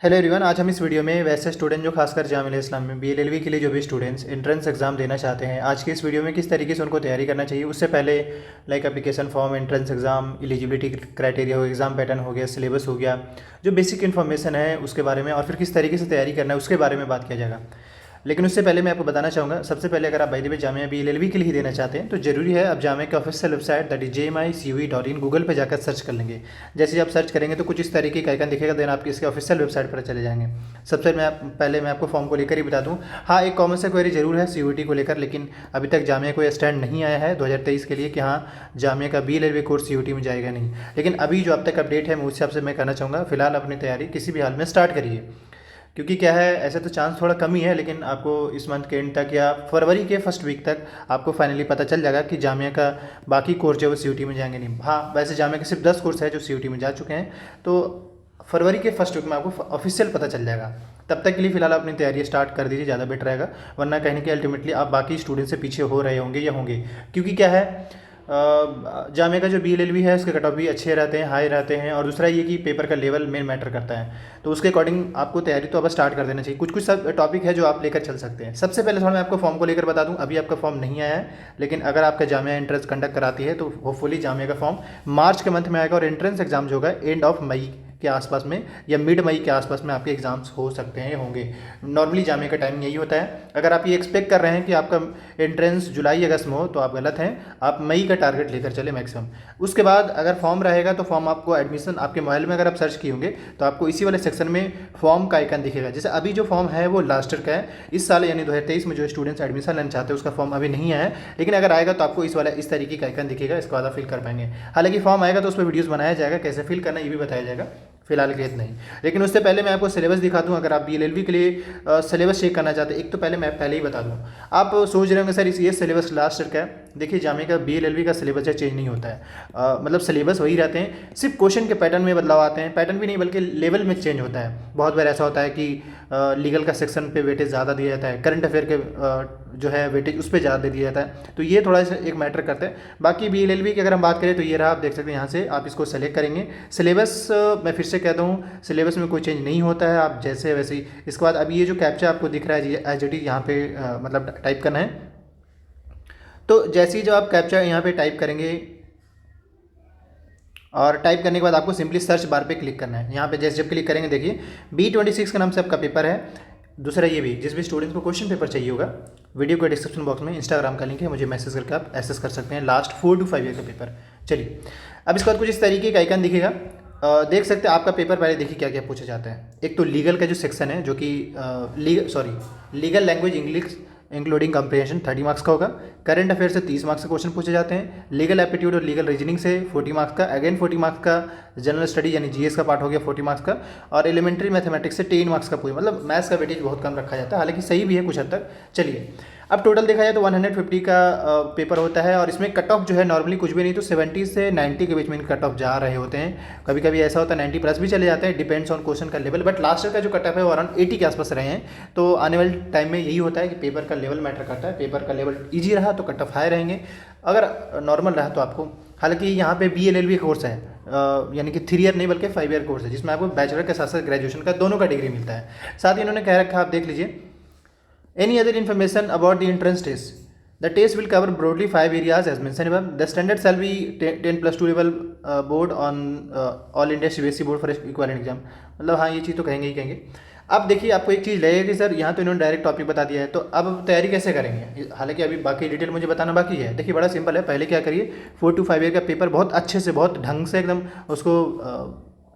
Hello everyone, आज हम इस वीडियो में वैसे स्टूडेंट जो खासकर जामिया इस्लाम में बीएलएलबी के लिए जो भी स्टूडेंट्स एंट्रेंस एग्जाम देना चाहते हैं, आज की इस वीडियो में किस तरीके से उनको तैयारी करना चाहिए। उससे पहले like application form, entrance exam, eligibility criteria हो, एग्जाम पैटर्न हो गया, सिलेबस हो गया, जो बेसिक इन्फॉर्मेशन है उसके बारे में, और फिर किस तरीके से तैयारी करना है उसके बारे में बात किया जाएगा। लेकिन उससे पहले मैं आपको बताना चाहूँगा, सबसे पहले अगर आप by the way Jamia BLLB के लिए ही देना चाहते हैं तो ज़रूरी है आप जामिया के official website that is jmicoe.in Google पे जाकर सर्च कर लेंगे। जैसे ही आप सर्च करेंगे तो कुछ इस तरीके का आइकन दिखेगा, देन आप इसके ऑफिशियल वेबसाइट पर चले जाएंगे। सबसे पहले मैं आपको फॉर्म को लेकर ही बता दूँ। हाँ, एक कॉमन सा क्वेरी जरूर है सीयूईटी को लेकर, लेकिन अभी तक जामिया कोई स्टैंड नहीं आया है 2023 के लिए कि हाँ जामिया का बीएलएलबी कोर्स सीयूईटी में जाएगा नहीं। लेकिन अभी जो अब तक अपडेट है मैं उस हिसाब से मैं कहना चाहूँगा, फिलहाल अपनी तैयारी किसी भी हाल में स्टार्ट करिए। क्योंकि क्या है, ऐसे तो चांस थोड़ा कम ही है, लेकिन आपको इस मंथ के एंड तक या फरवरी के फर्स्ट वीक तक आपको फाइनली पता चल जाएगा कि जामिया का बाकी कोर्स जो है वो सीयूटी में जाएंगे नहीं। हाँ, वैसे जामिया के सिर्फ 10 कोर्स है जो सीयूटी में जा चुके हैं, तो फरवरी के फर्स्ट वीक में आपको ऑफिशियल पता चल जाएगा। तब तक के लिए फिलहाल अपनी तैयारी स्टार्ट कर दीजिए, ज़्यादा बेटर रहेगा। वरना कहीं ना कहीं अल्टीमेटली आप बाकी स्टूडेंट से पीछे हो रहे होंगे या होंगे। क्योंकि क्या है, जामिया का जो बीएलएलबी है उसके कट ऑफ भी अच्छे रहते हैं, हाई रहते हैं, और दूसरा ये कि पेपर का लेवल मेन मैटर करता है। तो उसके अकॉर्डिंग आपको तैयारी तो अब स्टार्ट कर देना चाहिए। कुछ कुछ सब टॉपिक है जो आप लेकर चल सकते हैं। सबसे पहले थोड़ा मैं आपको फॉर्म को लेकर बता दूं, अभी आपका फॉर्म नहीं आया है, लेकिन अगर आपका जामिया एंट्रेंस कंडक्ट कराती है तो होपफुली जामिया का फॉर्म मार्च के मंथ में आएगा, और एंट्रेंस एग्जाम जो होगा एंड ऑफ मई के आसपास में या मिड मई के आसपास में आपके एग्जाम्स हो सकते हैं, होंगे। नॉर्मली जामिया का टाइमिंग यही होता है। अगर आप ये एक्सपेक्ट कर रहे हैं कि आपका एंट्रेंस जुलाई अगस्त में हो तो आप गलत हैं, आप मई का टारगेट लेकर चले मैक्सिमम। उसके बाद अगर फॉर्म रहेगा तो फॉर्म आपको एडमिशन आपके मोबाइल में अगर आप सर्च किए होंगे तो आपको इसी वाले सेक्शन में फॉर्म का आइकन दिखेगा। जैसे अभी जो फॉर्म है वो लास्ट ईयर का है, इस साल यानी 2023 में जो स्टूडेंट्स एडमिशन लेना चाहते हैं उसका फॉर्म अभी नहीं आया है, लेकिन अगर आएगा तो आपको इस तरीके का आइकन दिखेगा। इसके बाद आप फिल कर पाएंगे। हालांकि फॉर्म आएगा तो उस पर वीडियोस बनाया जाएगा, कैसे फिल करना ये भी बताया जाएगा, फिलहाल के लिए नहीं। लेकिन उससे पहले मैं आपको सिलेबस दिखा दूं। अगर आप बीएलएलबी के लिए सिलेबस चेक करना चाहते हैं, एक तो पहले मैं पहले ही बता दूं, आप सोच रहे होंगे सर ये सिलेबस लास्ट ईयर का है। देखिए, जामिया का बीएलएलबी का सिलेबस है चेंज नहीं होता है, मतलब सिलेबस वही रहते हैं, सिर्फ क्वेश्चन के पैटर्न में बदलाव आते हैं। पैटर्न भी नहीं बल्कि लेवल में चेंज होता है। बहुत बार ऐसा होता है कि लीगल का सेक्शन पे वेटेज ज़्यादा दिया जाता है, करंट अफेयर के जो है वेटेज उस पर ज़्यादा दे दिया जाता है, तो ये थोड़ा सा एक मैटर करता है। बाकी बीएलएलबी की अगर हम बात करें तो ये रहा, आप देख सकते हैं यहाँ से आप इसको सेलेक्ट करेंगे। सिलेबस मैं फिर से कहता हूँ, सिलेबस में कोई चेंज नहीं होता है, आप जैसे है वैसे ही। इसके बाद अब ये जो कैप्चा आपको दिख रहा है एज इट इज यहाँ पे मतलब टाइप करना है। तो जैसे ही जो आप कैप्चा यहाँ पे टाइप करेंगे और टाइप करने के बाद आपको सिंपली सर्च बार पे क्लिक करना है। यहाँ पे जैसे जब क्लिक करेंगे देखिए B26 के नाम से आपका पेपर है। दूसरा ये भी, जिस भी स्टूडेंट्स को क्वेश्चन पेपर चाहिए होगा, वीडियो के डिस्क्रिप्शन बॉक्स में इंस्टाग्राम का लिंक है, मुझे मैसेज करके आप एक्सेस कर सकते हैं लास्ट 4 to 5 ईयर का पेपर। चलिए, अब इसके बाद कुछ इस तरीके का आइकन दिखेगा। देख सकते हैं आपका पेपर पहले देखिए क्या क्या पूछा जाता है। एक तो लीगल का जो सेक्शन है जो कि legal language English including comprehension 30 marks का होगा। करंट अफेयर से 30 मार्क्स के क्वेश्चन पूछे जाते हैं। लीगल एप्टीट्यूड और लीगल रीजनिंग से 40 मार्क्स का, अगेन 40 मार्क्स का जनरल स्टडी यानी जीएस का पार्ट हो गया 40 मार्क्स का, और एलिमेंट्री मैथमेटिक्स से 10 मार्क्स का पूरी, मतलब मैथ्स का वेटेज बहुत कम रखा जाता है, हालांकि सही भी है कुछ हद तक। चलिए, अब टोटल देखा जाए तो 150 का पेपर होता है, और इसमें कट ऑफ जो है नॉर्मली कुछ भी नहीं तो 70 से 90 के बीच में कट ऑफ जा रहे होते हैं। कभी कभी ऐसा होता है 90 प्लस भी चले जाते हैं, डिपेंड्स ऑन क्वेश्चन का लेवल। बट लास्ट ईयर का जो कट ऑफ है वो अराउंड 80 के आसपास रहे हैं। तो आने वाले टाइम में यही होता है कि पेपर का लेवल मैटर करता है। पेपर का लेवल ईजी रहा तो कट ऑफ हाई रहेंगे, अगर नॉर्मल रहा तो आपको, हालांकि यहाँ पे बीएलएलबी कोर्स है, यानी कि 3 ईयर नहीं बल्कि 5 ईयर कोर्स है, जिसमें आपको बैचलर के साथ साथ ग्रेजुएशन का दोनों का डिग्री मिलता है। साथ ही इन्होंने कह रखा, आप देख लीजिए, any other information about the entrance test. The test will cover broadly 5 areas as mentioned above. The standard shall be 10+2 level board on all India CBSE board for equivalent exam. मतलब हाँ, ये चीज़ तो कहेंगे ही कहेंगे। अब देखिए, आपको एक चीज़ लगेगी कि सर यहाँ तो इन्होंने डायरेक्ट टॉपिक बता दिया है, तो अब तैयारी कैसे करेंगे। हालांकि अभी बाकी डिटेल मुझे बताना बाकी है। देखिए, बड़ा सिंपल है। पहले क्या करिए, 4 to 5 ईयर का पेपर बहुत अच्छे से, बहुत ढंग से एकदम उसको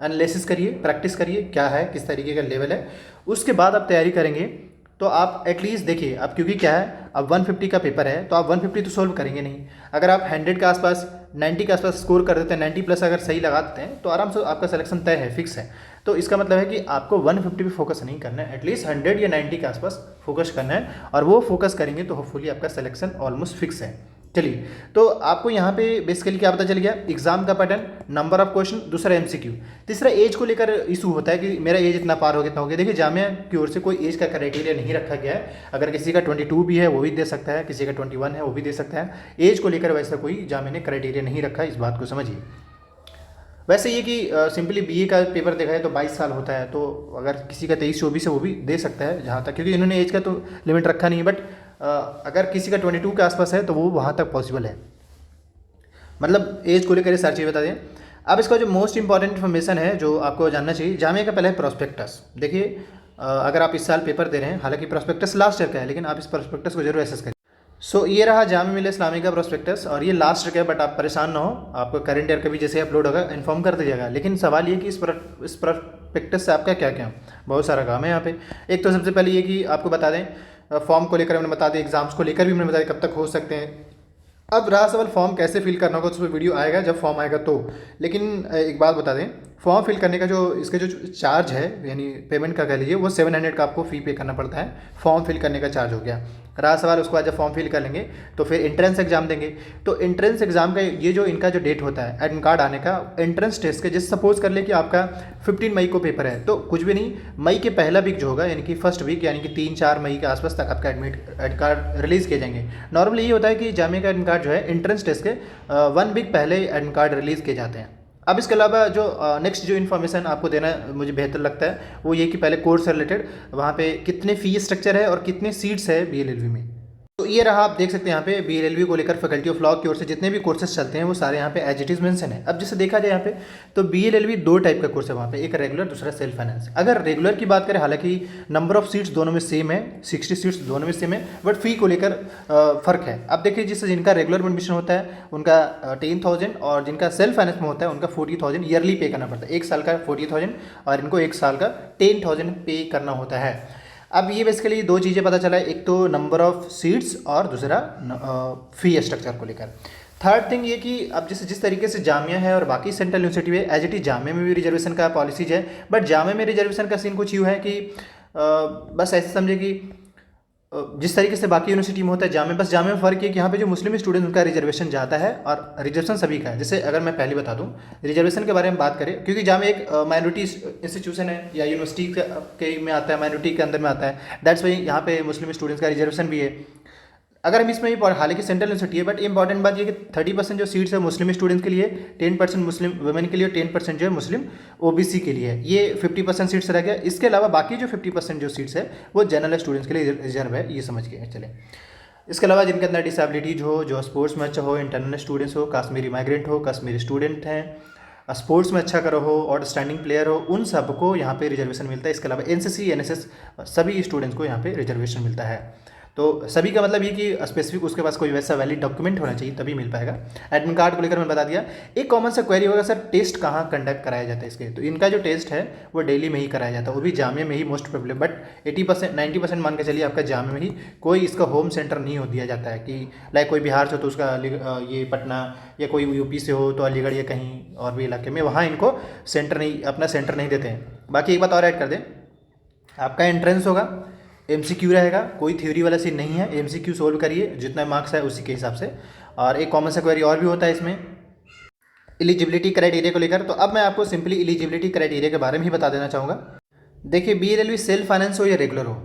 एनालिसिस करिए, प्रैक्टिस करिए क्या है, किस तरीके का लेवल है। उसके बाद आप तैयारी करेंगे तो आप एटलीस्ट देखिए, अब क्योंकि क्या है, अब 150 का पेपर है तो आप 150 तो सोल्व करेंगे नहीं। अगर आप 100 के आसपास, 90 के आसपास स्कोर कर देते हैं, 90 प्लस अगर सही लगा देते हैं तो आराम से आपका सिलेक्शन तय है, फिक्स है। तो इसका मतलब है कि आपको 150 पे फोकस नहीं करना है, एटलीस्ट 100 या 90 के आसपास फोकस करना है, और वो फोकस करेंगे तो होपफुली आपका सिलेक्शन ऑलमोस्ट फिक्स है। चलिए, तो आपको यहाँ पे बेसिकली क्या पता चल गया, एग्जाम का पैटर्न, नंबर ऑफ क्वेश्चन, दूसरा एमसीक्यू, तीसरा एज को लेकर इशू होता है कि मेरा एज इतना पार हो गया, इतना हो गया। देखिए, जामिया की ओर से कोई एज का क्राइटेरिया नहीं रखा गया है। अगर किसी का 22 भी है वो भी दे सकता है, किसी का 21 है वो भी दे सकता है। एज को लेकर वैसा कोई जामिया ने क्राइटेरिया नहीं रखा, इस बात को समझिए। वैसे ये कि सिंपली बीए का पेपर देखा है तो 22 साल होता है, तो अगर किसी का 23-24 है वो भी दे सकता है जहाँ तक, क्योंकि इन्होंने एज का तो लिमिट रखा नहीं है, बट अगर किसी का 22 के आसपास है तो वो वहाँ तक पॉसिबल है। मतलब एज को लेकर ये सारी चीज़ बता दें। अब इसका जो मोस्ट इंपॉर्टेंट इन्फॉर्मेशन है जो आपको जानना चाहिए, जामिया का पहला है प्रोस्पेक्टस। देखिए अगर आप इस साल पेपर दे रहे हैं, हालांकि प्रोस्पेक्टस लास्ट ईयर का है, लेकिन आप इस प्रोस्पेक्टस को जरूर एसेस करें। सो ये रहा जामिया मिल्लिया इस्लामिया का प्रोस्पेक्टस, और ये लास्ट ईयर का है, बट आप परेशान ना हो, आपको करंट ईयर का भी जैसे अपलोड होगा इन्फॉर्म कर दीजिएगा। लेकिन सवाल ये कि इस प्रोस्पेक्टस से आपका क्या क्या, बहुत सारा काम है यहाँ पे। एक तो सबसे पहले ये कि आपको बता दें, फॉर्म को लेकर मैंने बता दें, एग्जाम्स को लेकर भी मैंने बता दें कब तक हो सकते हैं। अब रहा सवाल फॉर्म कैसे फिल करना होगा, तो उस पर वीडियो आएगा जब फॉर्म आएगा तो। लेकिन एक बात बता दें, फॉर्म फिल करने का जो इसके जो चार्ज है, यानी पेमेंट का कह लीजिए, वो 700 का आपको फ़ी पे करना पड़ता है। फॉर्म फिल करने का चार्ज हो गया। रहा सवाल उसके बाद जब फॉर्म फिल कर लेंगे तो फिर एंट्रेंस एग्जाम देंगे। तो एंट्रेंस एग्जाम का ये जो इनका जो डेट होता है एडमिट कार्ड आने का, एंट्रेंस टेस्ट के, जैसे सपोज कर ले कि आपका 15 मई को पेपर है, तो कुछ भी नहीं, मई के पहला वीक जो होगा, यानी कि फर्स्ट वीक, यानी कि 3-4 मई के आसपास तक आपका एडमिट कार्ड रिलीज़ किए जाएंगे। नॉर्मली ये होता है कि जामिया का एडमिट कार्ड जो है एंट्रेंस टेस्ट के 1 वीक पहले एडमिट कार्ड रिलीज़ किए जाते हैं। अब इसके अलावा जो नेक्स्ट जो इन्फॉर्मेशन आपको देना मुझे बेहतर लगता है वो ये कि पहले कोर्स से रिलेटेड वहाँ पे कितने फ़ी स्ट्रक्चर है और कितने सीट्स है बीएलएलबी में। तो ये रहा, आप देख सकते हैं यहाँ पे बीएलएलबी को लेकर फैकल्टी ऑफ लॉ की ओर से जितने भी कोर्सेज चलते हैं वो सारे यहाँ पे एज इट इज मेंशन है। अब जैसे देखा जाए यहाँ पे तो बीएलएलबी 2 टाइप का कोर्स है वहाँ पे, एक रेगुलर, दूसरा सेल्फ फाइनेंस। अगर रेगुलर की बात करें, हालांकि नंबर ऑफ सीट्स दोनों में सेम है, 60 सीट्स दोनों में सेम है, बट फी को लेकर फ़र्क है। अब देखिए, जिससे जिनका रेगुलर में एडमिशन होता है उनका 10,000 और जिनका सेल्फ फाइनेंस में होता है उनका 40,000 ईयरली पे करना पड़ता है। 1 साल का 40,000 और इनको 1 साल का 10,000 पे करना होता है। अब ये बेसिकली 2 चीज़ें पता चला है, एक तो नंबर ऑफ सीट्स और दूसरा फी स्ट्रक्चर को लेकर। थर्ड थिंग ये कि अब जिस तरीके से जामिया है और बाकी सेंट्रल यूनिवर्सिटी में एज इट इज जामिया में भी रिजर्वेशन का पॉलिसीज है, बट जामिया में रिजर्वेशन का सीन कुछ यूँ है कि बस ऐसे समझे कि जिस तरीके से बाकी यूनिवर्सिटी में होता है जामिया, बस जामिया में फ़र्क है कि यहाँ पे जो मुस्लिम स्टूडेंट उनका रिजर्वेशन ज़्यादा है और रिजर्वेशन सभी का है। जैसे अगर मैं पहले बता दूँ रिजर्वेशन के बारे में बात करें, क्योंकि जामिया एक माइनॉरिटी इंस्टीट्यूशन है या यूनिवर्सिटी के में आता है, माइनॉरिटी के अंदर में आता है, दैट्स वाई यहाँ पे मुस्लिम स्टूडेंट्स का रिजर्वेशन भी है। अगर हम इसमें भी, हालांकि सेंट्रल यूनिवर्सिटी है, बट इंपॉर्टेंट बात ये कि 30% जो सीट्स है मुस्लिम स्टूडेंट्स के लिए, 10% मुस्लिम वुमेन के लिए, 10% जो है मुस्लिम ओबीसी के लिए है। ये 50% सीट्स रह गया। इसके अलावा बाकी जो 50% जो सीट्स है वो जनरल स्टूडेंट्स के लिए रिजर्व है, ये समझ के चलें। इसके अलावा जिनके अंदर डिसेबिलिटीज हो, जो स्पोर्ट्स में अच्छा हो, इंटरनल स्टूडेंट्स हो, कश्मीरी माइग्रेंट हो, कश्मीरी स्टूडेंट हैं, स्पोर्ट्स में अच्छा करो हो और स्टैंडिंग प्लेयर हो, उन सबको यहाँ पे रिजर्वेशन मिलता है। इसके अलावा एनसीसी, एनएसएस सभी स्टूडेंट्स को यहाँ पे रिजर्वेशन मिलता है। तो सभी का मतलब ये कि स्पेसिफिक उसके पास कोई वैसा वैलिड डॉक्यूमेंट होना चाहिए तभी मिल पाएगा। एडमिट कार्ड को लेकर मैंने बता दिया। एक कॉमन सा क्वेरी होगा, सर टेस्ट कहाँ कंडक्ट कराया जाता है इसके, तो इनका जो टेस्ट है वो दिल्ली में ही कराया जाता है, वो भी जामिया में ही मोस्ट प्रोबेबल, बट 80% 90% मान के चलिए आपका जामिया में ही, कोई इसका होम सेंटर नहीं हो दिया जाता है कि लाइक कोई बिहार से हो तो उसका ये पटना, या कोई यूपी से हो तो अलीगढ़ या कहीं और भी इलाके में, वहाँ इनको सेंटर नहीं, अपना सेंटर नहीं देते हैं। बाकी एक बात और ऐड कर दें, आपका एंट्रेंस होगा, एमसीक्यू रहेगा, कोई थ्योरी वाला सीन नहीं है, एमसीक्यू सोल्व करिए, जितना मार्क्स है उसी के हिसाब से। और एक कॉमन सा क्वेरी और भी होता है इसमें एलिजिबिलिटी क्राइटेरिया को लेकर। तो अब मैं आपको सिंपली एलिजिबिलिटी क्राइटेरिया के बारे में ही बता देना चाहूँगा। देखिए बीएलएलबी सेल्फ फाइनेंस हो या रेगुलर हो,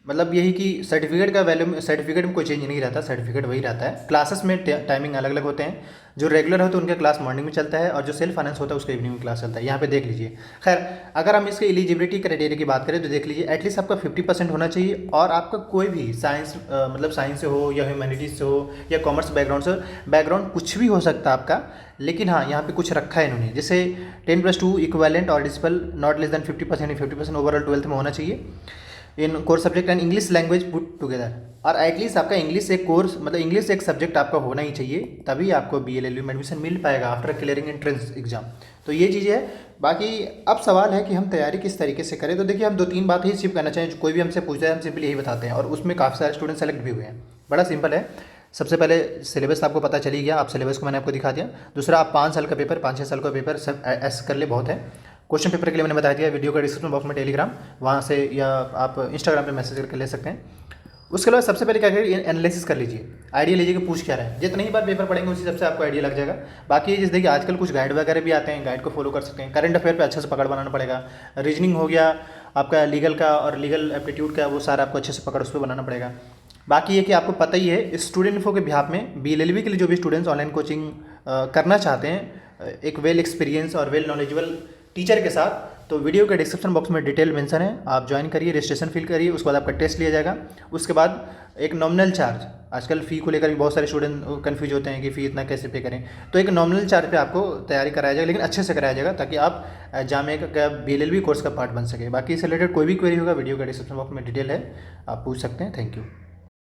मतलब यही कि सर्टिफिकेट का वैल्यू, सर्टिफिकेट में कोई चेंज नहीं रहता, सर्टिफिकेट वही रहता है। क्लासेस में टाइमिंग अलग अलग होते हैं, जो रेगुलर हो तो उनका क्लास मॉर्निंग में चलता है और जो सेल्फ फाइनेंस होता है उसका इवनिंग में क्लास चलता है। यहाँ पे देख लीजिए। खैर अगर हम इसके एलिजिबिलिटी क्राइटेरिया की बात करें तो देख लीजिए, एटलीस्ट आपका 50% होना चाहिए और आपका कोई भी साइंस मतलब साइंस से हो या ह्यूमैनिटीज़ से हो या कॉमर्स बैकग्राउंड से, बैकग्राउंड कुछ भी हो सकता है आपका। लेकिन हाँ, यहाँ पे कुछ रखा है इन्होंने, जैसे 10+2 इक्विवेलेंट और discipline not less than 50% 50% overall 12th में होना चाहिए in course subject and English language put together. और एटलीस्ट आपका इंग्लिश एक कोर्स, मतलब इंग्लिश एक सब्जेक्ट आपका होना ही चाहिए, तभी आपको बीएलएलबी में एडमिशन मिल पाएगा आफ्टर क्लियरिंग एंट्रेंस एग्जाम। तो ये चीज़ है। बाकी अब सवाल है कि हम तैयारी किस तरीके से करें। तो देखिए, हम 2-3 बात ही सिर्फ करना चाहें, जो कोई भी हमसे पूछता है हम सिंपली यही बताते हैं और उसमें काफ़ी सारे स्टूडेंट सेलेक्ट भी हुए हैं। बड़ा सिंपल है। सबसे पहले सिलेबस आपको पता चली गया, आप सिलेबस को मैंने आपको दिखा दिया। दूसरा, आप 5 साल का पेपर, 5-6 साल का पेपर सब ऐसे कर ले, बहुत है। क्वेश्चन पेपर के लिए मैंने बता दिया, वीडियो का डिस्क्रिप्शन बॉक्स में टेलीग्राम, वहाँ से या आप इंस्टाग्राम पे मैसेज करके ले सकते हैं। उसके बाद सबसे पहले क्या करिए, एनालिसिस कर लीजिए, आइडिया लीजिए कि पूछ क्या रहा है। जितनी ही बार पेपर पढ़ेंगे उसी हिसाब से आपको आइडिया लग जाएगा। बाकी जैसे देखिए, आजकल कुछ गाइड वगैरह भी आते हैं, गाइड को फॉलो कर सकते हैं। करंट अफेयर पे अच्छे से पकड़ बनाना पड़ेगा। रीजनिंग हो गया आपका, लीगल का और लीगल एप्टीट्यूड का, वो सारा आपको अच्छे से पकड़ उस पर बनाना पड़ेगा। बाकी ये कि आपको पता ही है, स्टूडेंट इन्फो के बिहाफ में बीएलएलबी के लिए जो भी स्टूडेंट्स ऑनलाइन कोचिंग करना चाहते हैं, एक वेल एक्सपीरियंस और वेल नॉलेजेबल टीचर के साथ। तो वीडियो के डिस्क्रिप्शन बॉक्स में डिटेल मेंशन है, आप ज्वाइन करिए, रजिस्ट्रेशन फिल करिए, उसके बाद आपका टेस्ट लिया जाएगा। उसके बाद एक नॉमिनल चार्ज, आजकल फ़ी को लेकर भी बहुत सारे स्टूडेंट कन्फ्यूज होते हैं कि फ़ी इतना कैसे पे करें, तो एक नॉमिनल चार्ज पे आपको तैयारी कराया जाएगा, लेकिन अच्छे से कराया जाएगा ताकि आप जामिया का BLLB कोर्स का पार्ट बन सके। बाकी इससे रिलेटेड कोई भी क्वेरी होगा, वीडियो का डिस्क्रिप्शन बॉक्स में डिटेल है, आप पूछ सकते हैं। Thank you.